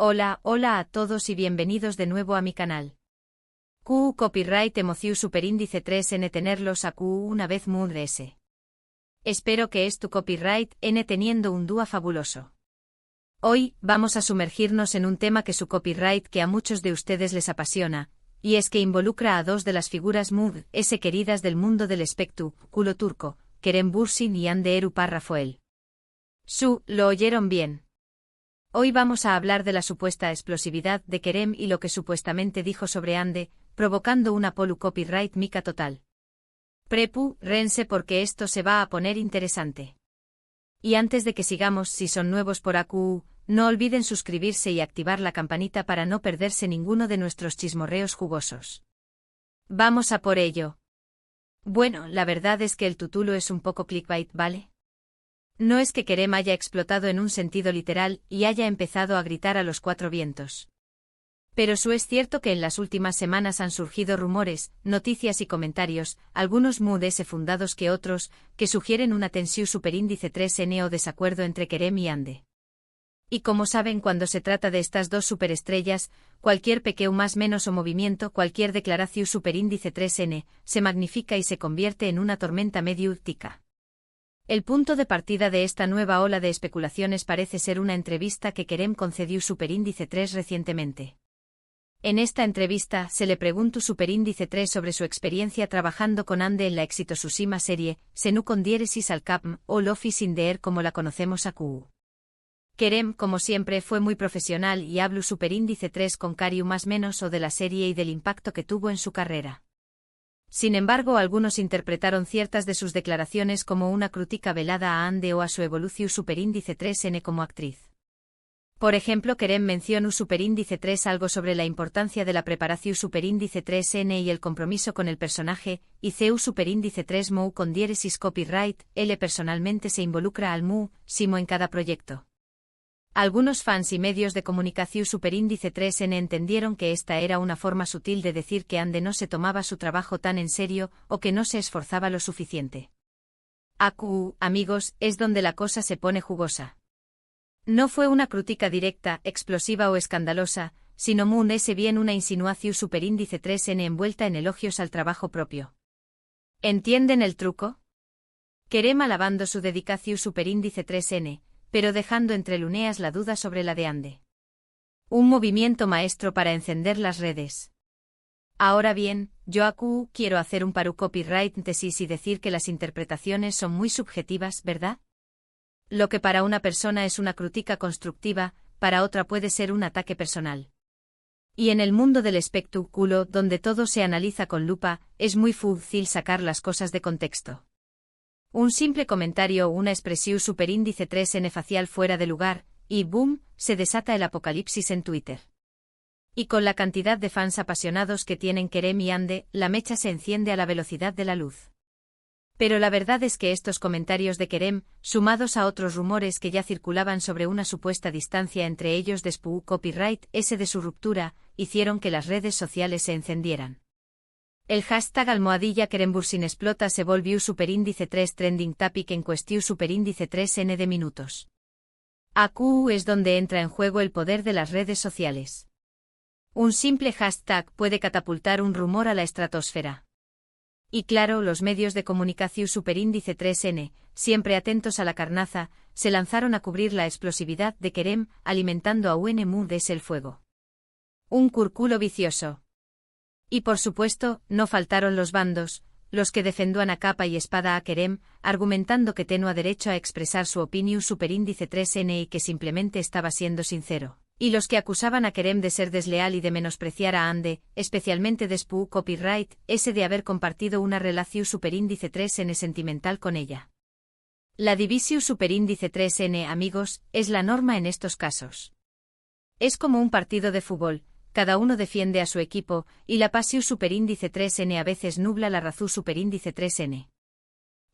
Hola a todos y bienvenidos de nuevo a mi canal. QU Copyright Emociu Superíndice 3N tenerlos a QU una vez Mood S. Espero que es tu copyright N teniendo un dúo fabuloso. Hoy, vamos a sumergirnos en un tema que su copyright que a muchos de ustedes les apasiona, y es que involucra a dos de las figuras Mood S queridas del mundo del espectáculo turco, Kerem Bürsin y Hande Erupar Rafael. Lo oyeron bien. Hoy vamos a hablar de la supuesta explosividad de Kerem y lo que supuestamente dijo sobre Hande, provocando una copyright mica total. Rense porque esto se va a poner interesante. Y antes de que sigamos, si son nuevos por AQU, no olviden suscribirse y activar la campanita para no perderse ninguno de nuestros chismorreos jugosos. Vamos a por ello. Bueno, la verdad es que el título es un poco clickbait, ¿vale? No es que Kerem haya explotado en un sentido literal y haya empezado a gritar a los cuatro vientos. Pero es cierto que en las últimas semanas han surgido rumores, noticias y comentarios, algunos Mood S fundados que otros, que sugieren una tensión superíndice 3N o desacuerdo entre Kerem y Hande. Y como saben, cuando se trata de estas dos superestrellas, cualquier pequeño más menos o movimiento, cualquier declaración superíndice 3N, se magnifica y se convierte en una tormenta mediática. El punto de partida de esta nueva ola de especulaciones parece ser una entrevista que Kerem concedió Superíndice 3 recientemente. En esta entrevista se le preguntó Superíndice 3 sobre su experiencia trabajando con Hande en la exitosísima serie Senu con diéresis al Capm o L'Office in the Air como la conocemos a QU. Kerem, como siempre, fue muy profesional y habló Superíndice 3 con cariño más menos o de la serie y del impacto que tuvo en su carrera. Sin embargo, algunos interpretaron ciertas de sus declaraciones como una crítica velada a Hande o a su evolución superíndice 3N como actriz. Por ejemplo, Kerem mencionó superíndice 3 algo sobre la importancia de la preparación superíndice 3N y el compromiso con el personaje, y CEU superíndice 3 MOU con diéresis copyright, él personalmente se involucra al MOU, simo en cada proyecto. Algunos fans y medios de comunicación superíndice 3N entendieron que esta era una forma sutil de decir que Hande no se tomaba su trabajo tan en serio o que no se esforzaba lo suficiente. AQU, amigos, es donde la cosa se pone jugosa. No fue una crítica directa, explosiva o escandalosa, sino Moon S bien una insinuación superíndice 3N envuelta en elogios al trabajo propio. ¿Entienden el truco? Kerem alabando su dedicación superíndice 3N, pero dejando entre luneas la duda sobre la de Hande. Un movimiento maestro para encender las redes. Ahora bien, yo AQU quiero hacer un copyright tesis y decir que las interpretaciones son muy subjetivas, ¿verdad? Lo que para una persona es una crítica constructiva, para otra puede ser un ataque personal. Y en el mundo del espectáculo, donde todo se analiza con lupa, es muy fácil sacar las cosas de contexto. Un simple comentario o una expresión superíndice 3N facial fuera de lugar, y ¡boom!, se desata el apocalipsis en Twitter. Y con la cantidad de fans apasionados que tienen Kerem y Hande, la mecha se enciende a la velocidad de la luz. Pero la verdad es que estos comentarios de Kerem, sumados a otros rumores que ya circulaban sobre una supuesta distancia entre ellos después copyright S de su ruptura, hicieron que las redes sociales se encendieran. El hashtag #Kerem Bürsin explota se volvió superíndice 3 trending topic en cuestión superíndice 3N de minutos. AQU es donde entra en juego el poder de las redes sociales. Un simple hashtag puede catapultar un rumor a la estratosfera. Y claro, los medios de comunicación superíndice 3N, siempre atentos a la carnaza, se lanzaron a cubrir la explosividad de Kerem, alimentando a Mood S el fuego. Un círculo vicioso. Y por supuesto, no faltaron los bandos, los que defendían a capa y espada a Kerem, argumentando que tenía derecho a expresar su opinión superíndice 3N y que simplemente estaba siendo sincero, y los que acusaban a Kerem de ser desleal y de menospreciar a Hande, especialmente después copyright S de haber compartido una relación superíndice 3N sentimental con ella. La división superíndice 3N, amigos, es la norma en estos casos. Es como un partido de fútbol. Cada uno defiende a su equipo, y la pasión superíndice 3N a veces nubla la razón superíndice 3N.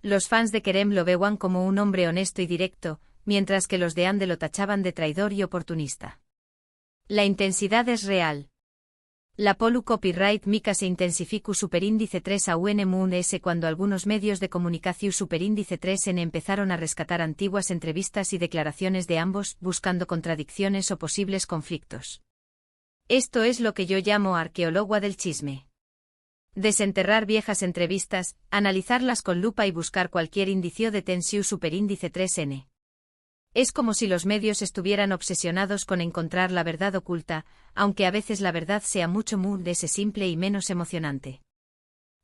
Los fans de Kerem lo veían como un hombre honesto y directo, mientras que los de Hande lo tachaban de traidor y oportunista. La intensidad es real. La polu copyright mica se intensificu superíndice 3 a UNMUNS cuando algunos medios de comunicación superíndice 3N empezaron a rescatar antiguas entrevistas y declaraciones de ambos, buscando contradicciones o posibles conflictos. Esto es lo que yo llamo arqueología del chisme. Desenterrar viejas entrevistas, analizarlas con lupa y buscar cualquier indicio de tensión superíndice 3N. Es como si los medios estuvieran obsesionados con encontrar la verdad oculta, aunque a veces la verdad sea mucho más simple y menos emocionante.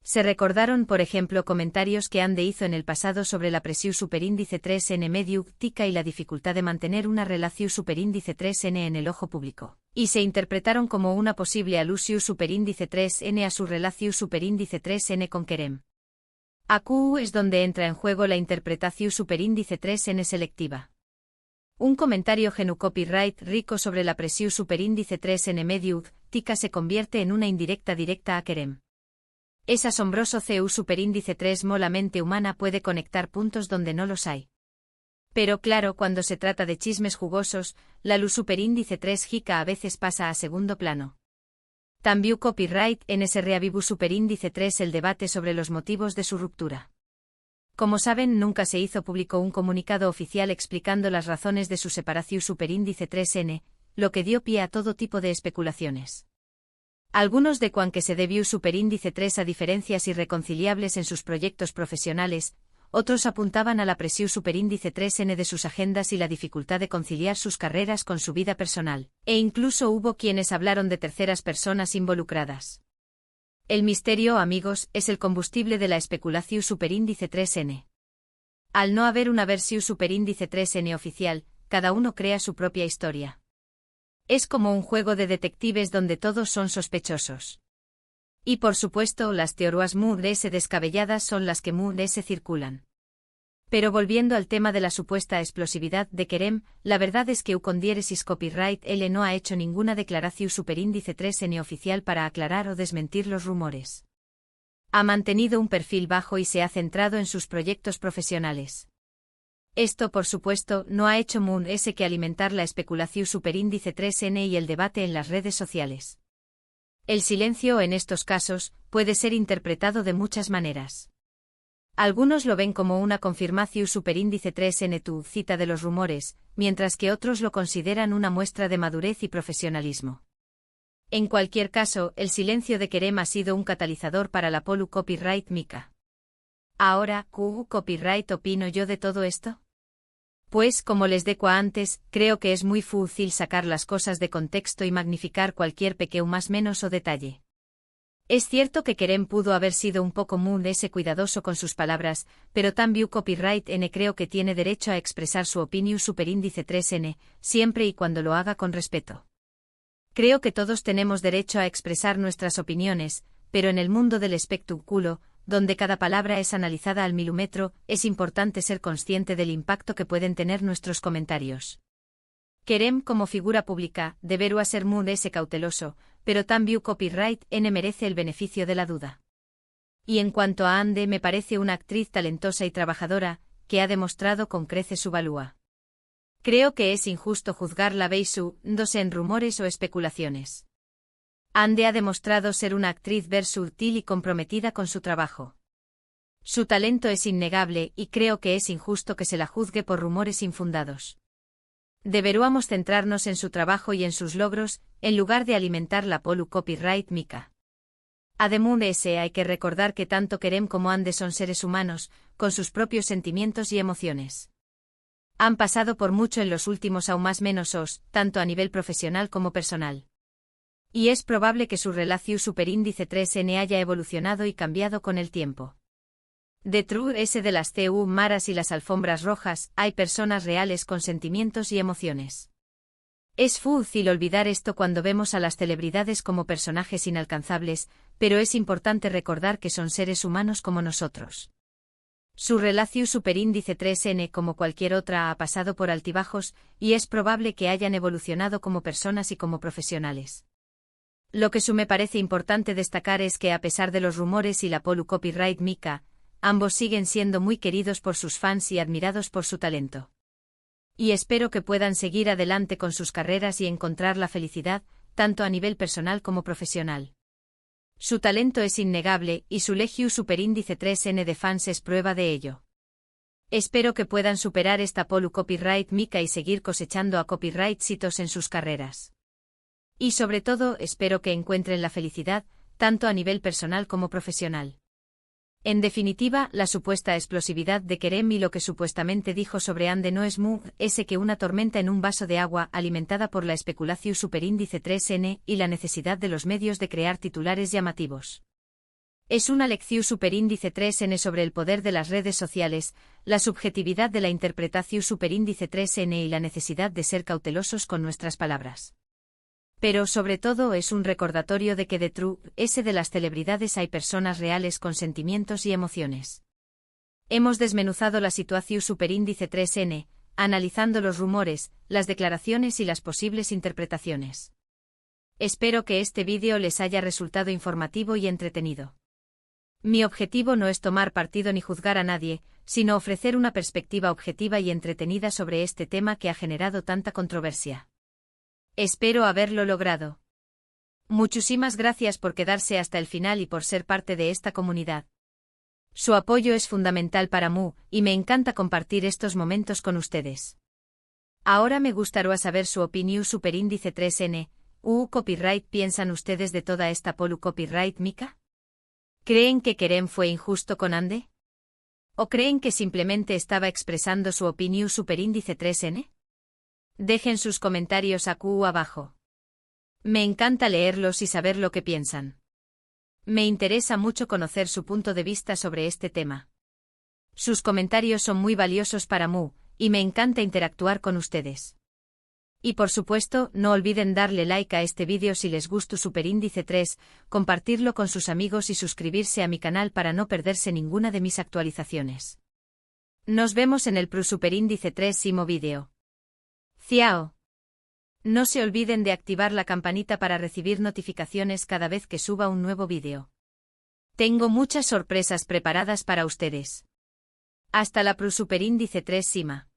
Se recordaron, por ejemplo, comentarios que Ande hizo en el pasado sobre la presión superíndice 3N mediática y la dificultad de mantener una relación superíndice 3N en el ojo público, y se interpretaron como una posible alusión superíndice 3N a su relación superíndice 3N con Kerem. Aquí es donde entra en juego la interpretación superíndice 3N selectiva. Un comentario genu copyright rico sobre la presión superíndice 3N mediática se convierte en una indirecta directa a Kerem. Es asombroso CU superíndice 3 la mente humana puede conectar puntos donde no los hay. Pero claro, cuando se trata de chismes jugosos, la luz superíndice 3 jica a veces pasa a segundo plano. También copyright en ese reavivu superíndice 3 el debate sobre los motivos de su ruptura. Como saben, nunca se hizo público un comunicado oficial explicando las razones de su separación superíndice 3N, lo que dio pie a todo tipo de especulaciones. Algunos de cuan que se debió superíndice 3 a diferencias irreconciliables en sus proyectos profesionales, otros apuntaban a la presión superíndice 3N de sus agendas y la dificultad de conciliar sus carreras con su vida personal, e incluso hubo quienes hablaron de terceras personas involucradas. El misterio, amigos, es el combustible de la especulación superíndice 3N. Al no haber una versión superíndice 3N oficial, cada uno crea su propia historia. Es como un juego de detectives donde todos son sospechosos. Y por supuesto, las teorías MUDS descabelladas son las que MUDS circulan. Pero volviendo al tema de la supuesta explosividad de Kerem, la verdad es que Ucondiéresis Copyright L no ha hecho ninguna declaración superíndice 3N oficial para aclarar o desmentir los rumores. Ha mantenido un perfil bajo y se ha centrado en sus proyectos profesionales. Esto, por supuesto, no ha hecho MUDS que alimentar la especulación superíndice 3N y el debate en las redes sociales. El silencio en estos casos puede ser interpretado de muchas maneras. Algunos lo ven como una confirmación superíndice 3N tu cita de los rumores, mientras que otros lo consideran una muestra de madurez y profesionalismo. En cualquier caso, el silencio de Kerem ha sido un catalizador para la polu copyright mica. Ahora, ¿qué copyright opino yo de todo esto? Pues, como les deco antes, creo que es muy fácil sacar las cosas de contexto y magnificar cualquier pequeño más menos o detalle. Es cierto que Kerem pudo haber sido un poco MUDS cuidadoso con sus palabras, pero también copyright N creo que tiene derecho a expresar su opinión superíndice 3N, siempre y cuando lo haga con respeto. Creo que todos tenemos derecho a expresar nuestras opiniones, pero en el mundo del espectáculo, donde cada palabra es analizada al milímetro, es importante ser consciente del impacto que pueden tener nuestros comentarios. Kerem, como figura pública, deberá ser MUDS cauteloso, pero también copyright N merece el beneficio de la duda. Y en cuanto a Ande, me parece una actriz talentosa y trabajadora, que ha demostrado con creces su valía. Creo que es injusto juzgarla basándose en rumores o especulaciones. Ande ha demostrado ser una actriz versátil y comprometida con su trabajo. Su talento es innegable y creo que es injusto que se la juzgue por rumores infundados. Deberíamos centrarnos en su trabajo y en sus logros, en lugar de alimentar la polu copyright mica. Además, hay que recordar que tanto Kerem como Ande son seres humanos, con sus propios sentimientos y emociones. Han pasado por mucho en los últimos aún más menos tanto a nivel profesional como personal. Y es probable que su relación superíndice 3N haya evolucionado y cambiado con el tiempo. Detrás de las TU maras y las alfombras rojas, hay personas reales con sentimientos y emociones. Es fácil olvidar esto cuando vemos a las celebridades como personajes inalcanzables, pero es importante recordar que son seres humanos como nosotros. Su relación superíndice 3N, como cualquier otra, ha pasado por altibajos, y es probable que hayan evolucionado como personas y como profesionales. Lo que me parece importante destacar es que a pesar de los rumores y la polu copyright mica, ambos siguen siendo muy queridos por sus fans y admirados por su talento. Y espero que puedan seguir adelante con sus carreras y encontrar la felicidad, tanto a nivel personal como profesional. Su talento es innegable y su Legiu Superíndice 3N de fans es prueba de ello. Espero que puedan superar esta Polu Copyright Mika y seguir cosechando a copyrightsitos en sus carreras. Y sobre todo, espero que encuentren la felicidad, tanto a nivel personal como profesional. En definitiva, la supuesta explosividad de Kerem y lo que supuestamente dijo sobre Ande no es ese que una tormenta en un vaso de agua alimentada por la especulación superíndice 3N y la necesidad de los medios de crear titulares llamativos. Es una lección superíndice 3N sobre el poder de las redes sociales, la subjetividad de la interpretación superíndice 3N y la necesidad de ser cautelosos con nuestras palabras. Pero sobre todo es un recordatorio de que detrás de las celebridades hay personas reales con sentimientos y emociones. Hemos desmenuzado la situación superíndice 3N, analizando los rumores, las declaraciones y las posibles interpretaciones. Espero que este vídeo les haya resultado informativo y entretenido. Mi objetivo no es tomar partido ni juzgar a nadie, sino ofrecer una perspectiva objetiva y entretenida sobre este tema que ha generado tanta controversia. Espero haberlo logrado. Muchísimas gracias por quedarse hasta el final y por ser parte de esta comunidad. Su apoyo es fundamental para mí, y me encanta compartir estos momentos con ustedes. Ahora me gustaría saber su opinión superíndice 3N, copyright. ¿Piensan ustedes de toda esta Polu Copyright Mika? ¿Creen que Kerem fue injusto con Ande? ¿O creen que simplemente estaba expresando su opinión superíndice 3N? Dejen sus comentarios aquí abajo. Me encanta leerlos y saber lo que piensan. Me interesa mucho conocer su punto de vista sobre este tema. Sus comentarios son muy valiosos para mí, y me encanta interactuar con ustedes. Y por supuesto, no olviden darle like a este vídeo si les gustó Superíndice 3, compartirlo con sus amigos y suscribirse a mi canal para no perderse ninguna de mis actualizaciones. Nos vemos en el Superíndice 3 vídeo. Ciao. No se olviden de activar la campanita para recibir notificaciones cada vez que suba un nuevo vídeo. Tengo muchas sorpresas preparadas para ustedes. Hasta la Superíndice 3 Sima.